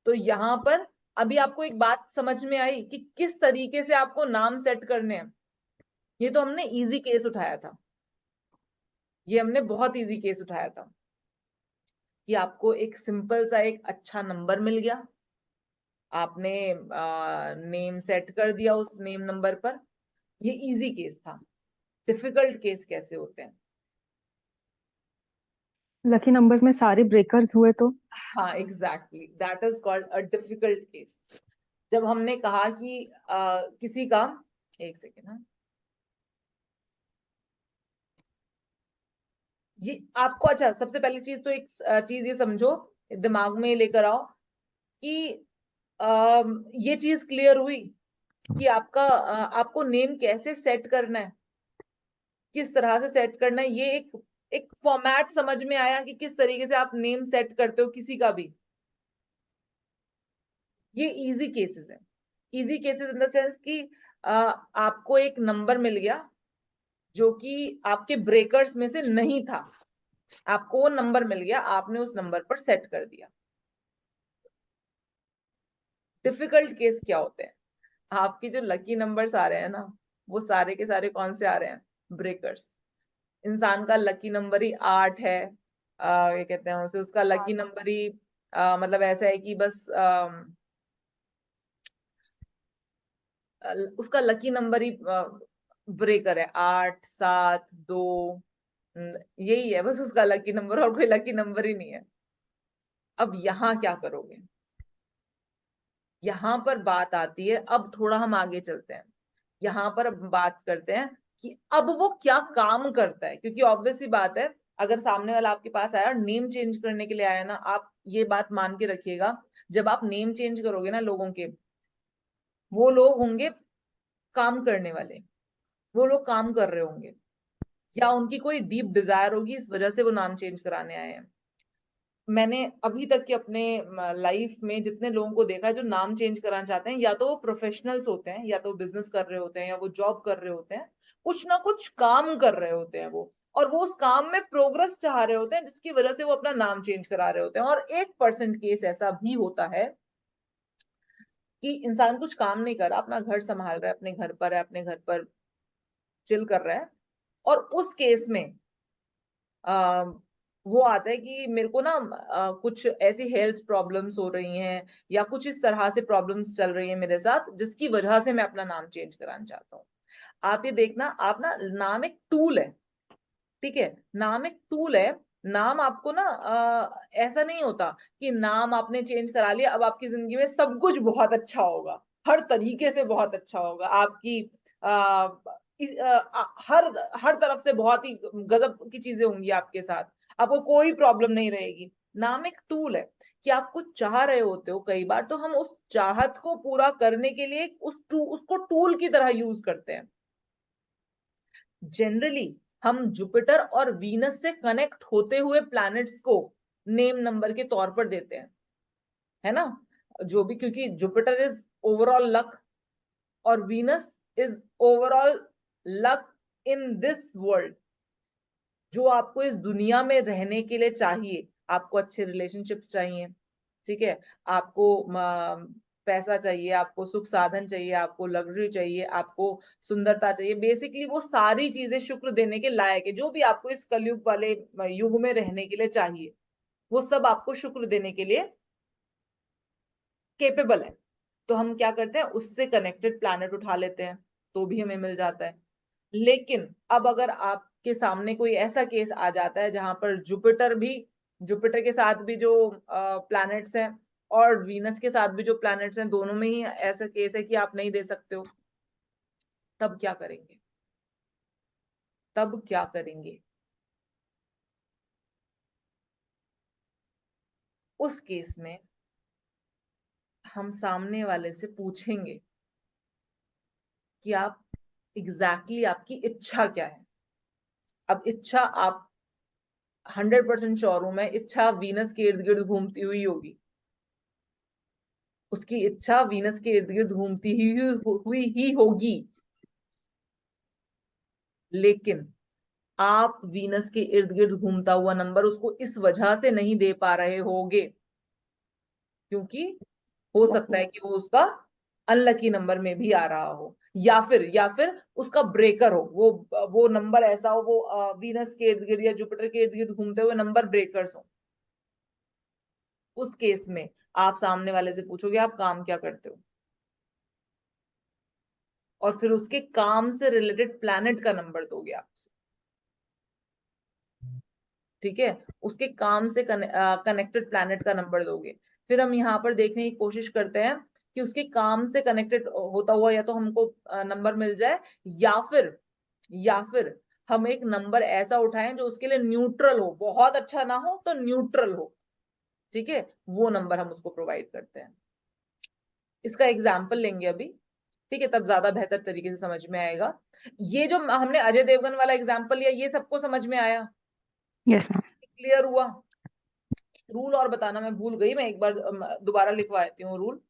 तो यहाँ पर अभी आपको एक बात समझ में आई कि किस तरीके से आपको नाम सेट करने हैं। ये तो हमने इजी केस उठाया था, ये हमने बहुत इजी केस उठाया था कि आपको एक सिंपल सा एक अच्छा नंबर मिल गया, आपने नेम सेट कर दिया उस नेम नंबर पर। ये इजी केस था। डिफिकल्ट केस कैसे होते हैं? लकी नंबर्स में सारे ब्रेकर्स हुए तो हाँ exactly, that is called a difficult case. जब हमने कहा कि किसी का, एक सेकेंड, हाँ, ये आपको, अच्छा सबसे पहली चीज तो एक चीज ये समझो, दिमाग में लेकर आओ कि ये चीज क्लियर हुई कि आपको नेम कैसे सेट करना है, किस तरह से सेट करना है। ये एक एक फॉर्मेट समझ में आया कि किस तरीके से आप नेम सेट करते हो किसी का भी। ये इजी केसेस है, easy cases in the sense कि आपको एक नंबर मिल गया जो कि आपके ब्रेकर्स में से नहीं था, आपको वो नंबर मिल गया, आपने उस नंबर पर सेट कर दिया। डिफिकल्ट केस क्या होते हैं? आपकी जो लकी नंबर्स आ रहे हैं ना, वो सारे के सारे कौन से आ रहे हैं? ब्रेकर्स। इंसान का लकी नंबर ही 8 है। ये कहते हैं उसे, उसका लकी नंबर ही मतलब ऐसा है कि बस उसका लकी नंबर ही ब्रेकर है, 8, 7, 2, यही है बस उसका लकी नंबर, और कोई लकी नंबर ही नहीं है। अब यहाँ क्या करोगे? यहाँ पर बात आती है, अब थोड़ा हम आगे चलते हैं, यहाँ पर अब बात करते हैं कि अब वो क्या काम करता है। क्योंकि ऑब्वियस सी बात है, अगर सामने वाला आपके पास आया, नेम चेंज करने के लिए आया ना, आप ये बात मान के रखिएगा, जब आप नेम चेंज करोगे ना लोगों के, वो लोग होंगे काम करने वाले, वो लोग काम कर रहे होंगे, या उनकी कोई डीप डिजायर होगी, इस वजह से वो नाम चेंज कराने आए हैं। मैंने अभी तक के अपने लाइफ में जितने लोगों को देखा है जो नाम चेंज कराना चाहते हैं, या तो वो प्रोफेशनल्स होते हैं, या तो बिजनेस कर रहे होते हैं, या वो जॉब कर रहे होते हैं, कुछ ना कुछ काम कर रहे होते हैं वो, और वो उस काम में प्रोग्रेस चाह रहे होते हैं, जिसकी वजह से वो अपना नाम चेंज करा रहे होते हैं। और 1% केस ऐसा भी होता है कि इंसान कुछ काम नहीं कर रहा, अपना घर संभाल रहा है, अपने घर पर है, अपने घर पर चिल कर रहा है, और उस केस में आ, वो आता है कि मेरे को ना कुछ ऐसी हेल्थ प्रॉब्लम्स हो रही हैं, या कुछ इस तरह से प्रॉब्लम्स चल रही हैं मेरे साथ, जिसकी वजह से मैं अपना नाम चेंज कराना चाहता हूँ। आप ये देखना, आप ना, नाम एक टूल है, ठीक है? नाम एक टूल है। नाम आपको ना ऐसा नहीं होता कि नाम आपने चेंज करा लिया, अब आपकी जिंदगी में सब कुछ बहुत अच्छा होगा, हर तरीके से बहुत अच्छा होगा, आपकी आ, हर हर तरफ से बहुत ही गजब की चीजें होंगी आपके साथ, आपको कोई प्रॉब्लम नहीं रहेगी। नाम एक टूल है कि आप कुछ चाह रहे होते हो, कई बार तो हम उस चाहत को पूरा करने के लिए उसको टूल की तरह यूज करते हैं। जनरली हम जुपिटर और वीनस से कनेक्ट होते हुए प्लैनेट्स को नेम नंबर के तौर पर देते हैं, है ना? जो भी, क्योंकि जुपिटर इज ओवरऑल लक, और Venus is overall luck in this world. जो आपको इस दुनिया में रहने के लिए चाहिए, आपको अच्छे रिलेशनशिप्स चाहिए, ठीक है, आपको पैसा चाहिए, आपको सुख साधन चाहिए, आपको लग्जरी चाहिए, आपको सुंदरता चाहिए, बेसिकली वो सारी चीजें शुक्र देने के लायक है। जो भी आपको इस कलयुग वाले युग में रहने के लिए चाहिए, वो सब आपको शुक्र देने के लिए केपेबल है। तो हम क्या करते हैं, उससे कनेक्टेड प्लैनेट उठा लेते हैं, तो भी हमें मिल जाता है। लेकिन अब अगर आपके सामने कोई ऐसा केस आ जाता है जहां पर जुपिटर के साथ भी जो प्लैनेट्स हैं, और वीनस के साथ भी जो प्लैनेट्स हैं, दोनों में ही ऐसा केस है कि आप नहीं दे सकते हो, तब क्या करेंगे? तब क्या करेंगे? उस केस में हम सामने वाले से पूछेंगे कि आप एग्जैक्टली आपकी इच्छा क्या है। अब इच्छा, आप 100% श्योर हूं मैं, इच्छा वीनस के इर्द गिर्द घूमती हुई होगी, उसकी इच्छा वीनस के इर्द गिर्द घूमती हुई ही होगी। लेकिन आप वीनस के इर्द गिर्द घूमता हुआ नंबर उसको इस वजह से नहीं दे पा रहे होगे क्योंकि हो सकता है कि वो उसका अनलकी नंबर में भी आ रहा हो, या फिर उसका ब्रेकर हो, वो नंबर ऐसा हो, वो वीनस के इर्द गिर्द या जुपिटर के इर्द गिर्द घूमते हुए नंबर ब्रेकर्स हो। उस केस में आप सामने वाले से पूछोगे आप काम क्या करते हो, और फिर उसके काम से रिलेटेड प्लैनेट का नंबर दोगे आपसे, ठीक है? उसके काम से कनेक्टेड प्लैनेट का नंबर दोगे। फिर हम यहाँ पर देखने की कोशिश करते हैं कि उसके काम से कनेक्टेड होता हुआ या तो हमको नंबर मिल जाए, या फिर हम एक नंबर ऐसा उठाएं जो उसके लिए न्यूट्रल हो, बहुत अच्छा ना हो तो न्यूट्रल हो, ठीक है? वो नंबर हम उसको प्रोवाइड करते हैं। इसका एग्जाम्पल लेंगे अभी, ठीक है, तब ज्यादा बेहतर तरीके से समझ में आएगा। ये जो हमने अजय देवगन वाला एग्जाम्पल लिया, ये सबको समझ में आया? Yes ma'am. क्लियर हुआ? रूल और बताना मैं भूल गई, मैं एक बार दोबारा लिखवा देती हूँ रूल।